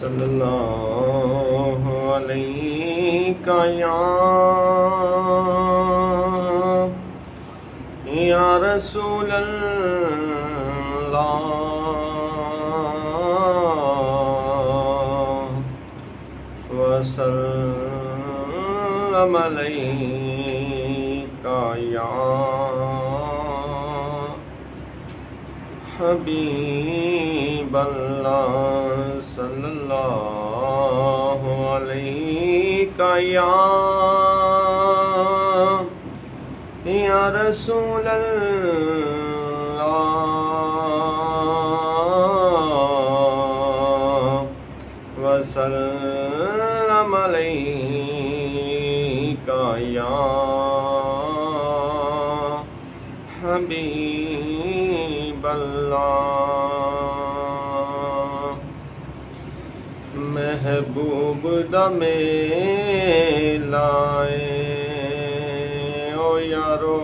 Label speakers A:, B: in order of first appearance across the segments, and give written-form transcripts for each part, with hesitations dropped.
A: सल्लल्लाहु अलैका या रसूल अल्लाह वसल्लम अलैका या हबीब अल्लाह सल्लल्लाहु अलैका या रसूल अल्लाह वसल्लम अलैका या हबीब अल्लाह। महबूब दमे लाए ओ यारो,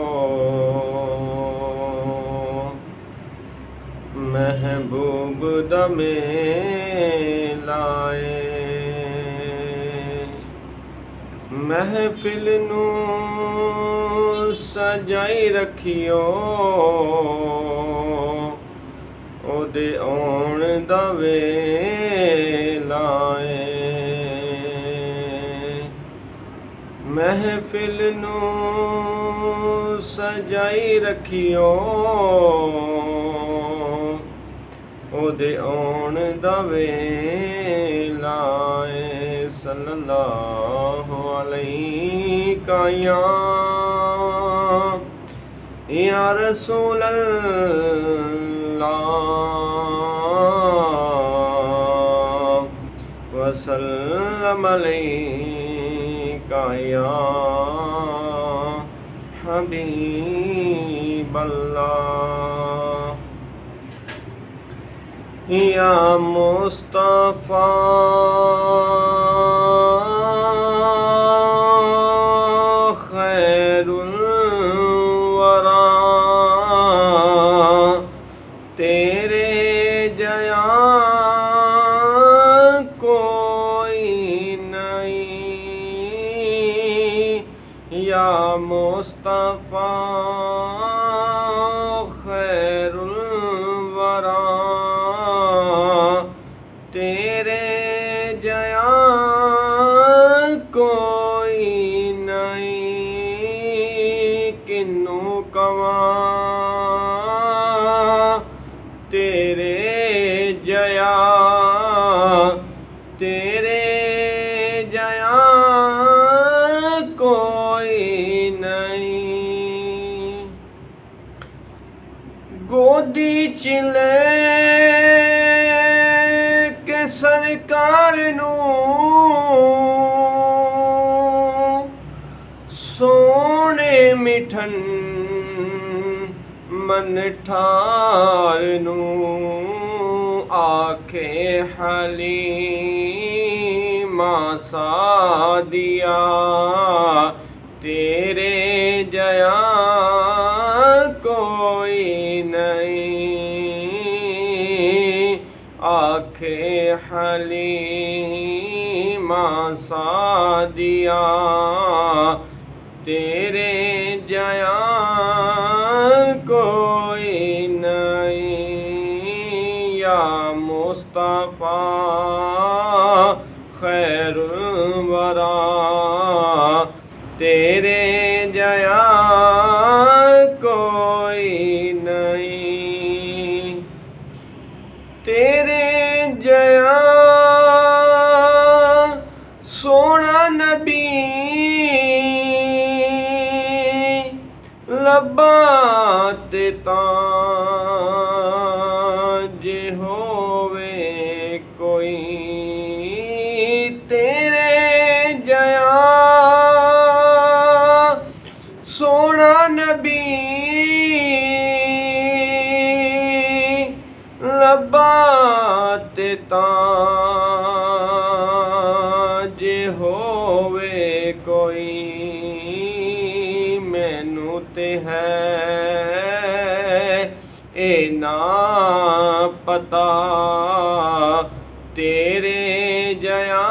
A: महबूब दमे लाए महफिल नू सजाई रखियो ओदे आउण दा वेला महफिल नू सजाई रखियो ओदे आउण दा वेला सल्लल्लाहु अलैका या रसूल अल्लाह वसल्लम अलैका या हबीब अल्लाह। या मुस्तफ़ा खैरुल वरा, तेरे जया कोई नहीं। या मुस्तफ़ा खैरुल वरा, तेरे जया कोई नहीं। किन्नू कवा तेरे जया, तेरे जया कोई नहीं। गोदी चिले के सरकार नू सोने मिठन मन ठार नू आखे हलीमा सादिया, तेरे जया कोई नहीं। आखे हलीमा सादिया, तेरे जया कोई नहीं। या मुस्तफ़ा खैरुल वरा, तेरे जया कोई नहीं। तेरे जया सोना नबी लब्बां ते तां जे होवे कोई। तेरे जया सोना नबी लब्बां ते तां जे होवे कोई। मैनू ते है ए ना पता तेरे जया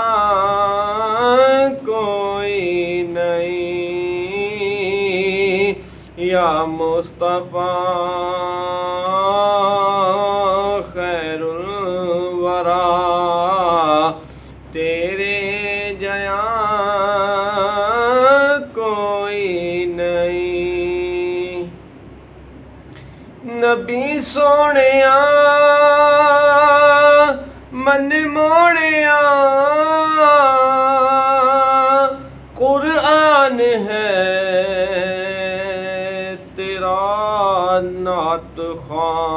A: कोई नहीं। या मुस्तफ़ा खैरुल वरा तेरे जया कोई नहीं। नबी सोहणिया मन मोहणिया कुरआन है तेरा नात ख़्वां।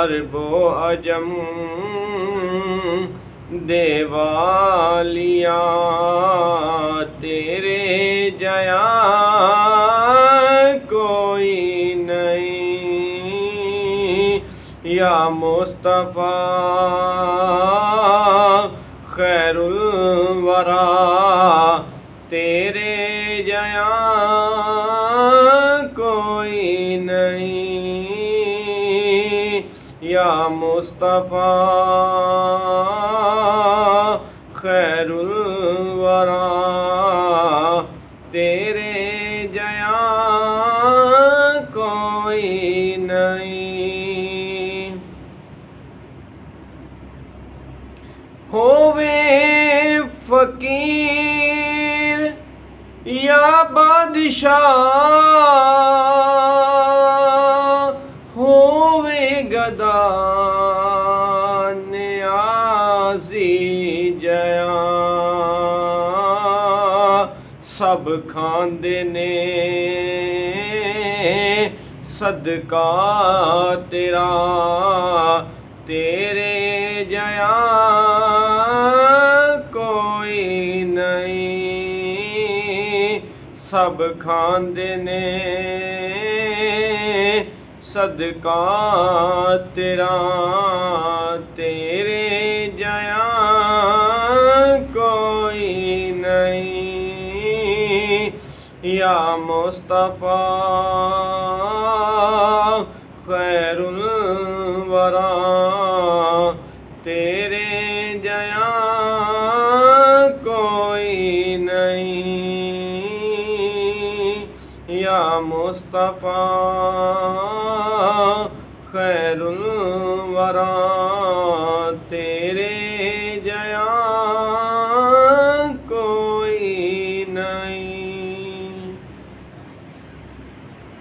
A: अरबो अजम देवालिया तेरे जया कोई नहीं। या मुस्तफ़ा खैरुल वरा तेरे जया कोई नहीं। या मुस्तफ़ा खैरुल वरा तेरे जया कोई नहीं। होवे फ़कीर या बादशाह होवे गदा न्याज़ी जया सब खांदे ने सदका तेरा तेरे जया कोई नहीं। सब खांदे ने सदका तेरा तेरे जया कोई नहीं। या मुस्तफ़ा खैरुल वरा तेरे जया कोई नहीं। या मुस्तफ़ा